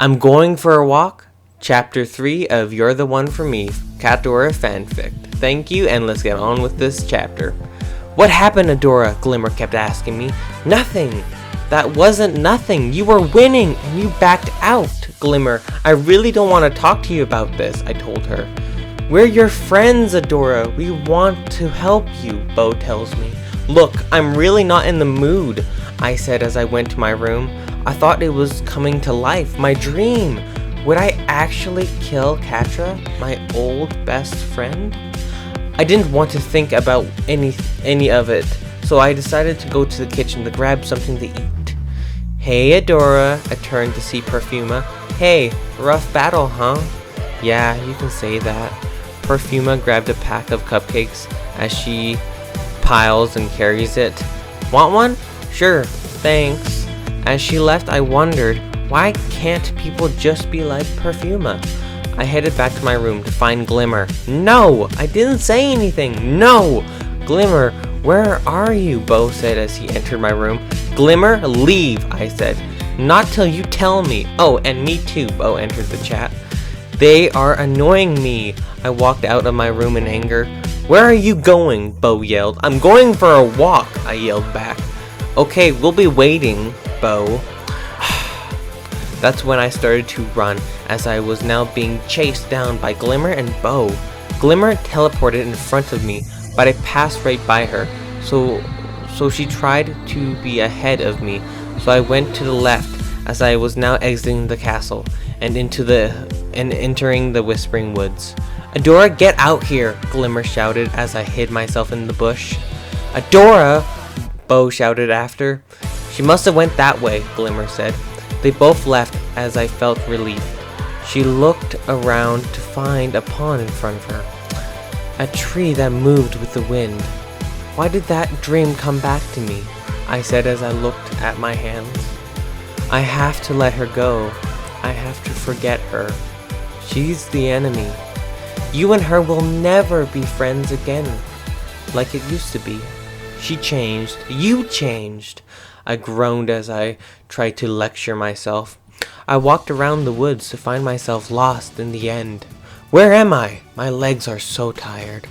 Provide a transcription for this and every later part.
I'm going for a walk. Chapter 3 of You're the One for Me, Catradora fanfic. Thank you, and let's get on with this chapter. What happened, Adora? Glimmer kept asking me. Nothing. That wasn't nothing. You were winning, and you backed out. Glimmer, I really don't want to talk to you about this, I told her. We're your friends, Adora. We want to help you, Bo tells me. Look, I'm really not in the mood, I said as I went to my room. I thought it was coming to life, my dream. Would I actually kill Catra, my old best friend? I didn't want to think about any of it, so I decided to go to the kitchen to grab something to eat. Hey, Adora, I turned to see Perfuma. Hey, rough battle, huh? Yeah, you can say that. Perfuma grabbed a pack of cupcakes as she piles and carries it. Want one? Sure, thanks. As she left, I wondered, why can't people just be like Perfuma? I headed back to my room to find Glimmer. No! I didn't say anything! No! Glimmer, where are you? Bo said as he entered my room. Glimmer, leave, I said. Not till you tell me. Oh, and me too, Bo entered the chat. They are annoying me. I walked out of my room in anger. Where are you going? Bo yelled. I'm going for a walk, I yelled back. Okay, we'll be waiting, Bo. That's when I started to run, as I was now being chased down by Glimmer and Bo. Glimmer teleported in front of me, but I passed right by her, so she tried to be ahead of me, so I went to the left as I was now exiting the castle and entering the Whispering Woods. Adora, get out here, Glimmer shouted as I hid myself in the bush. Adora, Bo shouted after. She must have went that way, Glimmer said. They both left as I felt relieved. She looked around to find a pond in front of her. A tree that moved with the wind. Why did that dream come back to me? I said as I looked at my hands. I have to let her go. I have to forget her. She's the enemy. You and her will never be friends again, like it used to be. She changed. You changed. I groaned as I tried to lecture myself. I walked around the woods to find myself lost in the end. Where am I? My legs are so tired.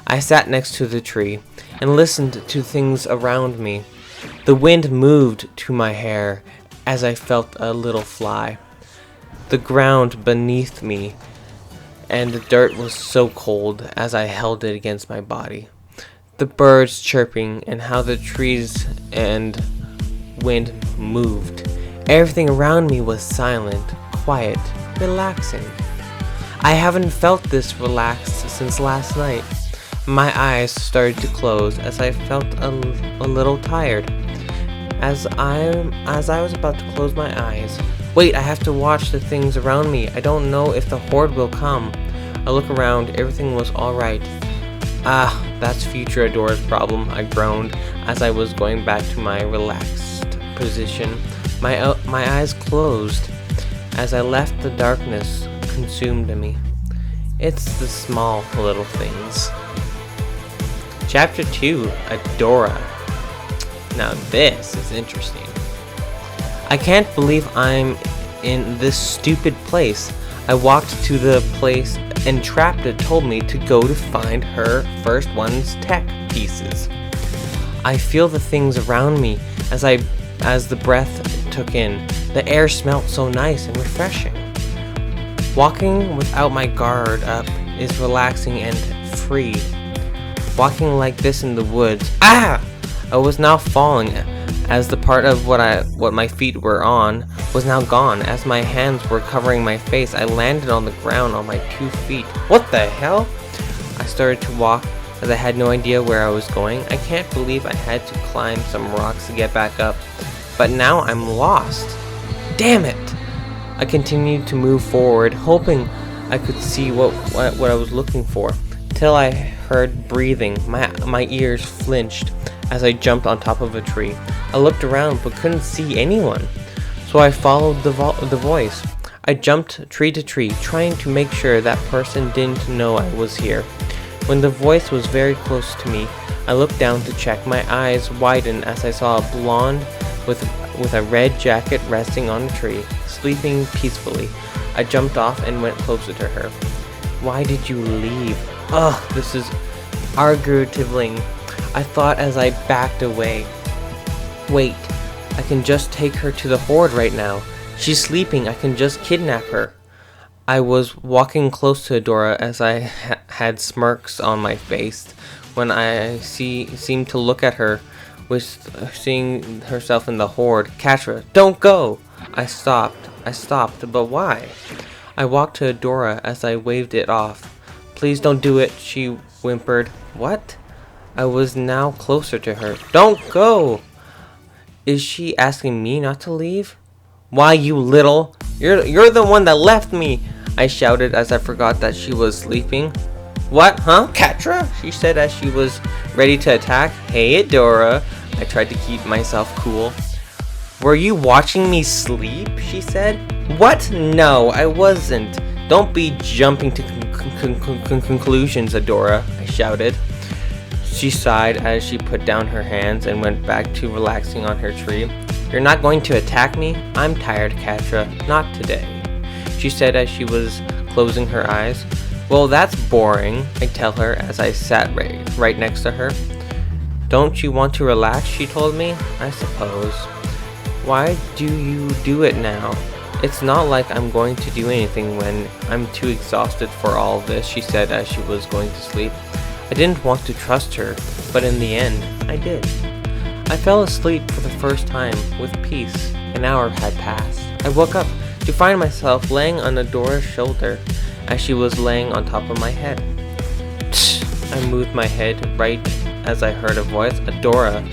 I sat next to the tree and listened to things around me. The wind moved to my hair as I felt a little fly. The ground beneath me and the dirt was so cold as I held it against my body. The birds chirping and how the trees and wind moved. Everything around me was silent, quiet, relaxing. I haven't felt this relaxed since last night. My eyes started to close as I felt a little tired. As I was about to close my eyes, wait, I have to watch the things around me. I don't know if the horde will come. I look around, everything was alright. That's future Adora's problem, I groaned as I was going back to my relaxed position. My eyes closed as I left the darkness consumed me. It's the small little things. Chapter 2, Adora. Now this is interesting. I can't believe I'm in this stupid place. I walked to the place and Trapta told me to go to find her first one's tech pieces. I feel the things around me as the breath took in. The air smelt so nice and refreshing. Walking without my guard up is relaxing and free. Walking like this in the woods. I was now falling as the part of what my feet were on was now gone. As my hands were covering my face, I landed on the ground on my 2 feet. What the hell? I started to walk as I had no idea where I was going. I can't believe I had to climb some rocks to get back up. But now I'm lost. Damn it! I continued to move forward, hoping I could see what I was looking for, till I heard breathing. My ears flinched as I jumped on top of a tree. I looked around but couldn't see anyone, so I followed the voice. I jumped tree to tree, trying to make sure that person didn't know I was here. When the voice was very close to me, I looked down to check. My eyes widened as I saw a blonde, with a red jacket resting on a tree, sleeping peacefully. I jumped off and went closer to her. Why did you leave? Ugh, this is arguing, I thought as I backed away. Wait, I can just take her to the horde right now. She's sleeping, I can just kidnap her. I was walking close to Adora as I had smirks on my face when I seemed to look at her, with seeing herself in the horde. Catra, don't go! I stopped, but why? I walked to Adora as I waved it off. Please don't do it, she whimpered. What? I was now closer to her. Don't go! Is she asking me not to leave? Why, you little? You're the one that left me! I shouted as I forgot that she was sleeping. What, huh, Catra? She said as she was ready to attack. Hey, Adora. I tried to keep myself cool. Were you watching me sleep? She said. What? No, I wasn't. Don't be jumping to conclusions, Adora, I shouted. She sighed as she put down her hands and went back to relaxing on her tree. You're not going to attack me? I'm tired, Catra. Not today, she said as she was closing her eyes. Well, that's boring, I tell her as I sat right next to her. Don't you want to relax? She told me. I suppose. Why do you do it now? It's not like I'm going to do anything when I'm too exhausted for all this, she said as she was going to sleep. I didn't want to trust her, but in the end, I did. I fell asleep for the first time with peace. An hour had passed. I woke up to find myself laying on Adora's shoulder as she was laying on top of my head. Tch! I moved my head right as I heard a voice. Adora!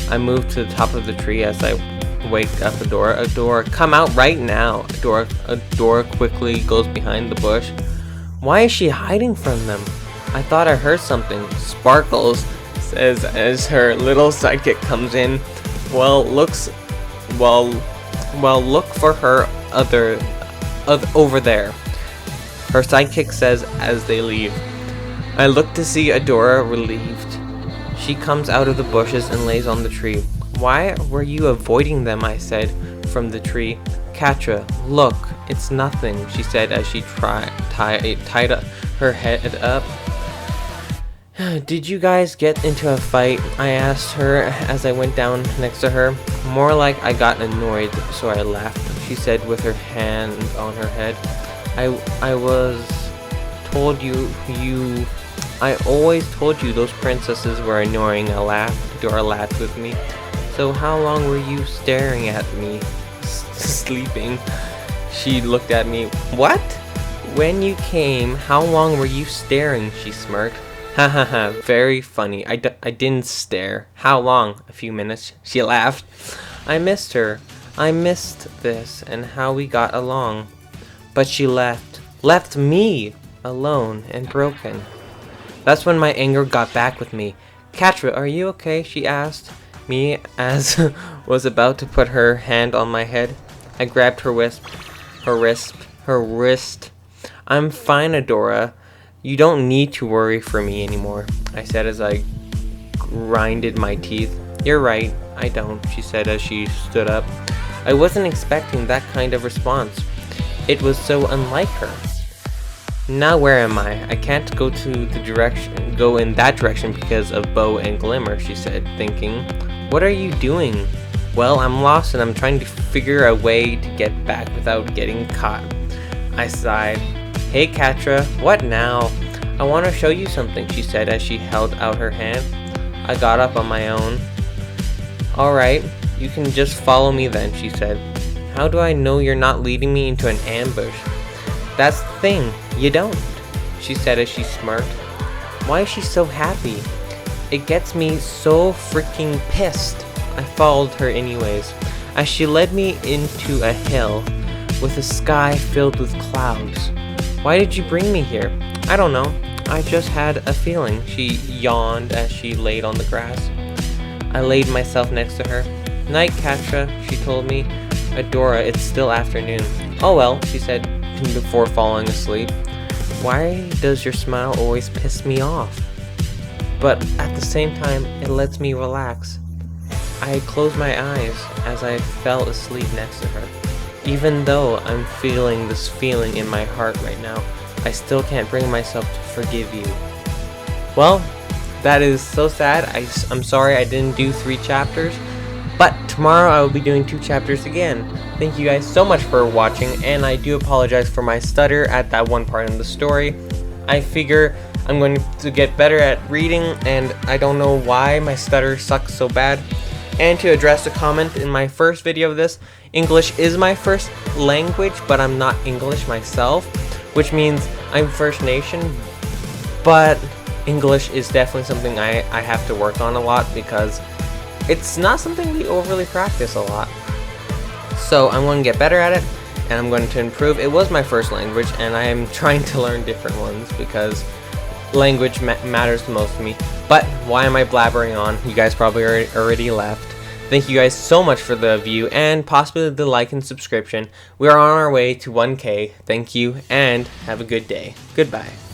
I moved to the top of the tree as I waked up Adora. Adora, come out right now! Adora quickly goes behind the bush. Why is she hiding from them? I thought I heard something. Sparkles says as her little sidekick comes in. Look for her over there. Her sidekick says as they leave. I look to see Adora relieved. She comes out of the bushes and lays on the tree. Why were you avoiding them? I said from the tree. Catra, look, it's nothing, she said as she tied her head up. Did you guys get into a fight? I asked her as I went down next to her. More like I got annoyed, so I laughed, she said with her hand on her head. I always told you those princesses were annoying, I laughed. Dora laughed with me. So how long were you staring at me? Sleeping. She looked at me. What? When you came, how long were you staring? She smirked. Ha ha ha, very funny. I didn't stare. How long? A few minutes. She laughed. I missed her. I missed this and how we got along. But she left me alone and broken. That's when my anger got back with me. Catra, are you okay? She asked me as was about to put her hand on my head. I grabbed her wrist. I'm fine, Adora. You don't need to worry for me anymore, I said as I grinded my teeth. You're right, I don't, she said as she stood up. I wasn't expecting that kind of response. It was so unlike her. Now where am I? I can't go in that direction because of Bow and Glimmer, she said, thinking. What are you doing? Well, I'm lost and I'm trying to figure a way to get back without getting caught. I sighed. Hey Catra, what now? I want to show you something, she said as she held out her hand. I got up on my own. Alright, you can just follow me then, she said. How do I know you're not leading me into an ambush? That's the thing, you don't, she said as she smirked. Why is she so happy? It gets me so freaking pissed. I followed her anyways, as she led me into a hill with a sky filled with clouds. Why did you bring me here? I don't know. I just had a feeling, she yawned as she laid on the grass. I laid myself next to her. Night, Catra, she told me. Adora, it's still afternoon. Oh well, she said before falling asleep. Why does your smile always piss me off? But at the same time, it lets me relax. I closed my eyes as I fell asleep next to her. Even though I'm feeling this feeling in my heart right now, I still can't bring myself to forgive you. Well, that is so sad. I'm sorry I didn't do 3 chapters, but tomorrow I will be doing 2 chapters again. Thank you guys so much for watching, and I do apologize for my stutter at that one part in the story. I figure I'm going to get better at reading, and I don't know why my stutter sucks so bad. And to address a comment in my first video of this, English is my first language, but I'm not English myself, which means I'm First Nation, but English is definitely something I have to work on a lot because it's not something we overly practice a lot. So I'm going to get better at it, and I'm going to improve. It was my first language, and I am trying to learn different ones because language matters the most to me. But why am I blabbering on? You guys probably already left. Thank you guys so much for the view and possibly the like and subscription. We are on our way to 1K. Thank you and have a good day. Goodbye.